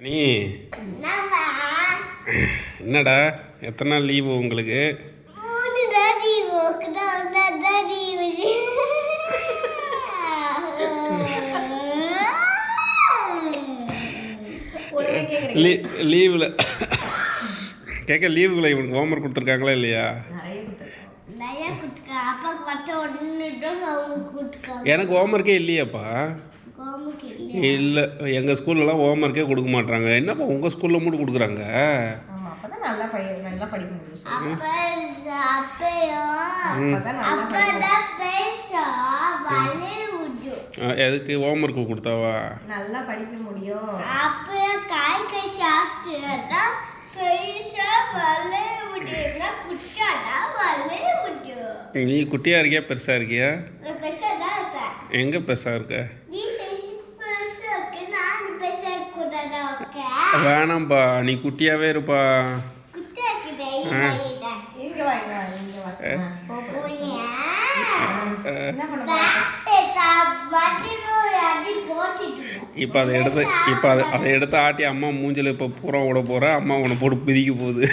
நீ என்னடா எத்தனை நாள் லீவு உங்களுக்கு? லீவில் கேட்க லீவுகளை இவனுக்கு ஹோம்ஒர்க் கொடுத்துருக்காங்களா இல்லையா? எனக்கு ஹோம்ஒர்க்கே இல்லையாப்பா. இல்லை, எங்கள் ஸ்கூல்லலாம் ஹோம்ஒர்க்கே கொடுக்க மாட்டாங்க. என்னப்பா உங்கள் ஸ்கூலில் மட்டும் கொடுக்குறாங்க? எதுக்கு ஹோம்ஒர்க்கு கொடுத்தாவா? நல்லா படிக்க முடியும். நீ குட்டியா இருக்கியா பெருசா இருக்கியா? எங்க பெருசா இருக்க? வேணாம்பா, நீ குட்டியாவே இருப்பா. இப்போ அதை எடுத்து ஆட்டி அம்மா மூஞ்சில் இப்போ பூரா விட போகிற. அம்மா உன்னை போட்டு பிதிக்க போகுது.